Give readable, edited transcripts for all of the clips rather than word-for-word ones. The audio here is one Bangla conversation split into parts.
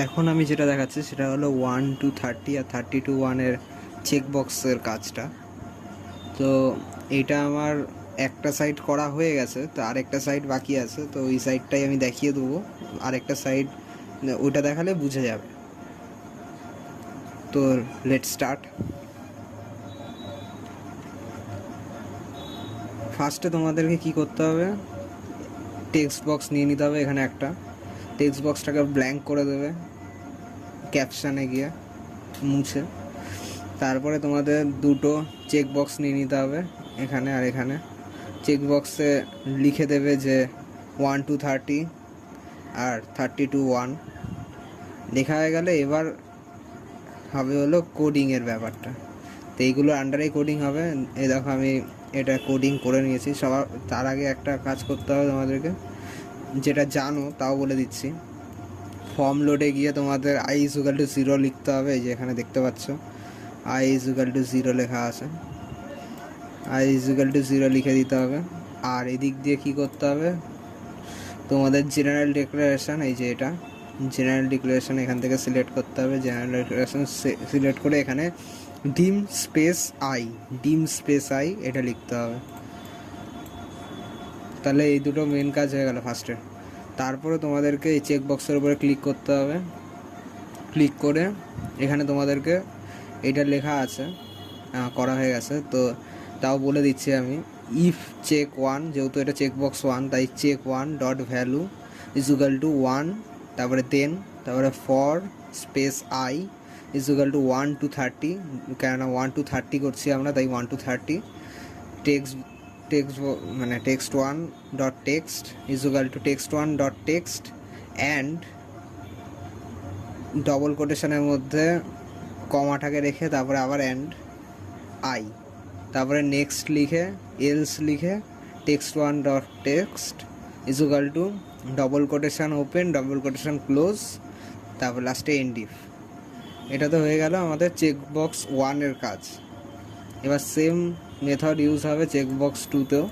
এখন আমি যেটা দেখাচ্ছি সেটা হলো 1 to 30 আর 30 to 1 এর চেক বক্সের কাজটা। তো এটা আমার একটা সাইড করা হয়ে গেছে, তো আরেকটা সাইড বাকি আছে, তো ওই সাইডটাই আমি দেখিয়ে দেবো। আরেকটা সাইড ওইটা দেখালে বুঝে যাবে। তো লেট স্টার্ট। ফার্স্টে তোমাদেরকে কি করতে হবে, টেক্সট বক্স নিয়ে নিতে হবে। এখানে একটা টেক্সট বক্সটাকে ব্ল্যাঙ্ক করে দেবে ক্যাপশানে গিয়ে মুছে। তারপরে তোমাদের দুটো চেক বক্স নিয়ে নিতে হবে, এখানে আর এখানে। চেক বক্সে লিখে দেবে যে 1 to 30 আর 30 to 1 লেখা হয়ে গেলে এবার হবে হলো কোডিংয়ের ব্যাপারটা। তো এইগুলো আন্ডারেই কোডিং হবে। এই দেখো আমি এটা কোডিং করে নিয়েছি। সবার তার আগে একটা কাজ করতে হবে তোমাদেরকে, যেটা জানো তাও বলে দিচ্ছি। ফর্ম লোডে গিয়ে তোমাদের i = 0 লিখতে হবে। এই যে এখানে দেখতে পাচ্ছ i = 0 লেখা আছে, i = 0 লিখে দিতে হবে। আর এদিক দিয়ে কি করতে হবে, তোমাদের জেনারেল ডিক্লারেশন, এই যে এটা জেনারেল ডিক্লারেশন, এখান থেকে সিলেক্ট করতে হবে। জেনারেল ডিক্লারেশন সিলেক্ট করে এখানে ডিম স্পেস আই এটা লিখতে হবে। তাহলে এই দুটো মেন কাজ হয়ে গেল ফার্স্টে। তারপরে তোমাদেরকে এই চেক বক্সের উপরে ক্লিক করতে হবে। ক্লিক করে এখানে তোমাদেরকে এটা লেখা আছে, করা হয়ে গেছে। তো তাও বলে দিচ্ছি আমি, ইফ চেক 1, যেহেতু এটা চেক বক্স 1 তাই চেক 1 ডট ভ্যালু = 1, তারপরে তারপরে ফর স্পেস আই = 1 to 30, কেননা 1 to 30 করছি আমরা তাই 1 to 30। মানে text 1 dot text = text 1 dot text and double কোটেশনের মধ্যে কমাটাকে রেখে তারপরে আবার অ্যান্ড আই, তারপরে নেক্সট লিখে এলস লিখে text 1 dot text = double quotation open double quotation close, তারপর লাস্টে এন্ড ইফ। এটা তো হয়ে গেল আমাদের চেকবক্স 1 এর কাজ। এবার সেম মেথড ইউজ হবে চেকবক্স 2তেও।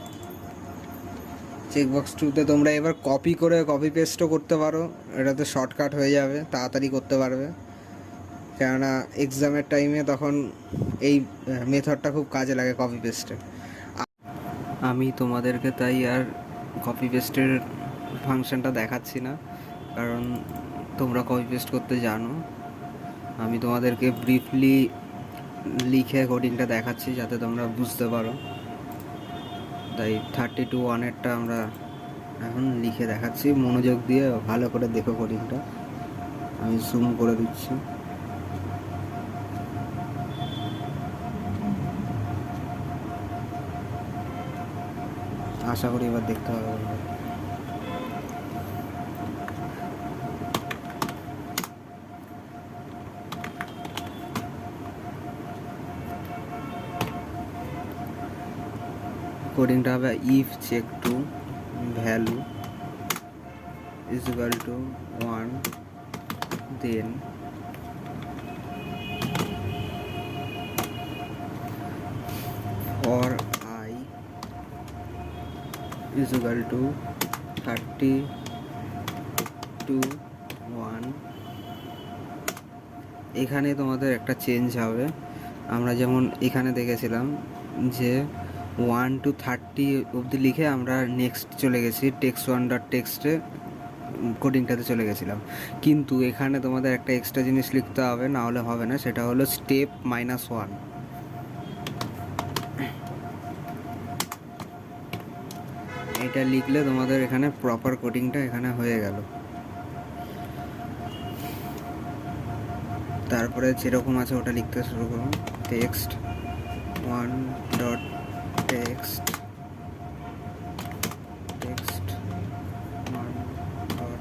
চেকবক্স 2তে তোমরা এবার কপি পেস্টও করতে পারো, এটাতে শর্টকাট হয়ে যাবে, তাড়াতাড়ি করতে পারবে। কেননা এক্সামের টাইমে তখন এই মেথডটা খুব কাজে লাগে কপি পেস্টে। আমি তোমাদেরকে তাই আর কপি পেস্টের ফাংশনটা দেখাচ্ছি না, কারণ তোমরা কপি পেস্ট করতে জানো। আমি তোমাদেরকে ব্রিফলি লিখে কোডিংটা দেখাচ্ছি যাতে তোমরা বুঝতে পারো। তাই 30 to 1 এরটা আমরা এখন লিখে দেখাচ্ছি, মনোযোগ দিয়ে ভালো করে দেখো কোডিংটা। আমি জুম করে দিচ্ছি। আশা করি এবার দেখতে হবে। কোডিংটা হবে if check 2 value = 1, then for I = 30 to 1। এখানে তোমাদের একটা চেঞ্জ হবে। আমরা যেমন এখানে দেখেছিলাম যে 1 to 30 অবধি লিখে আমরা নেক্সট চলে গেছি, টেক্সট 1 ডট টেক্সটে কোডিংটাতে চলে গেছিলাম। কিন্তু এখানে তোমাদের একটা এক্সট্রা জিনিস লিখতে হবে, না হলে হবে না। সেটা হলো স্টেপ -1। এটা লিখলে তোমাদের এখানে প্রপার কোডিংটা এখানে হয়ে গেল। তারপরে যেরকম আছে ওটা লিখতে শুরু করুন। Text 1 dot text text 1 dot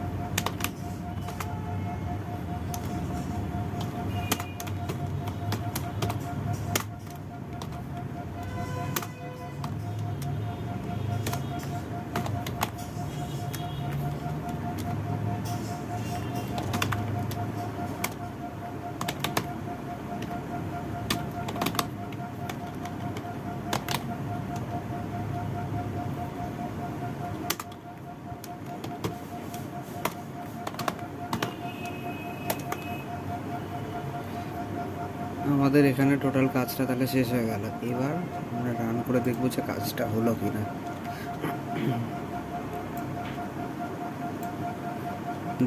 আমাদের এখানে টোটাল কাজটা তাহলে শেষ হয়ে গেল। এবার আমরা রান করে দেখবো যে কাজটা হলো কি না।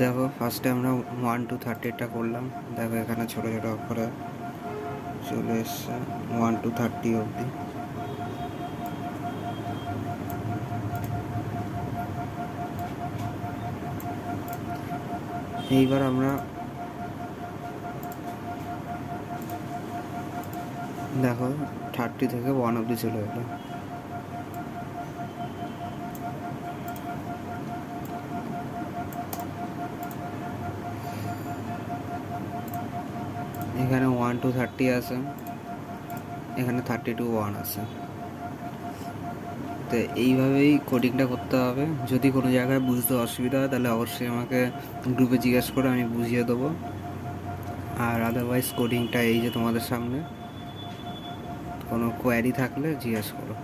দেখো ফার্স্টে আমরা 1 to 30টা করলাম, দেখো এখানে ছোটো ছোটো অক্ষরে চলে এসছে 1 to 30 অবধি। এইবার আমরা দেখো 30 থেকে 1 অবধি চলে গেলো। এখানে 1 to 30 আছে, এখানে 30 to 1 আছে। তো এইভাবেই কোডিংটা করতে হবে। যদি কোনো জায়গায় বুঝতে অসুবিধা হয় তাহলে অবশ্যই আমাকে গ্রুপে জিজ্ঞেস করে আমি বুঝিয়ে দেবো। আর আদারওয়াইজ কোডিংটা এই যে তোমাদের সামনে, কোনো কোয়ারি থাকলে জিজ্ঞেস করো।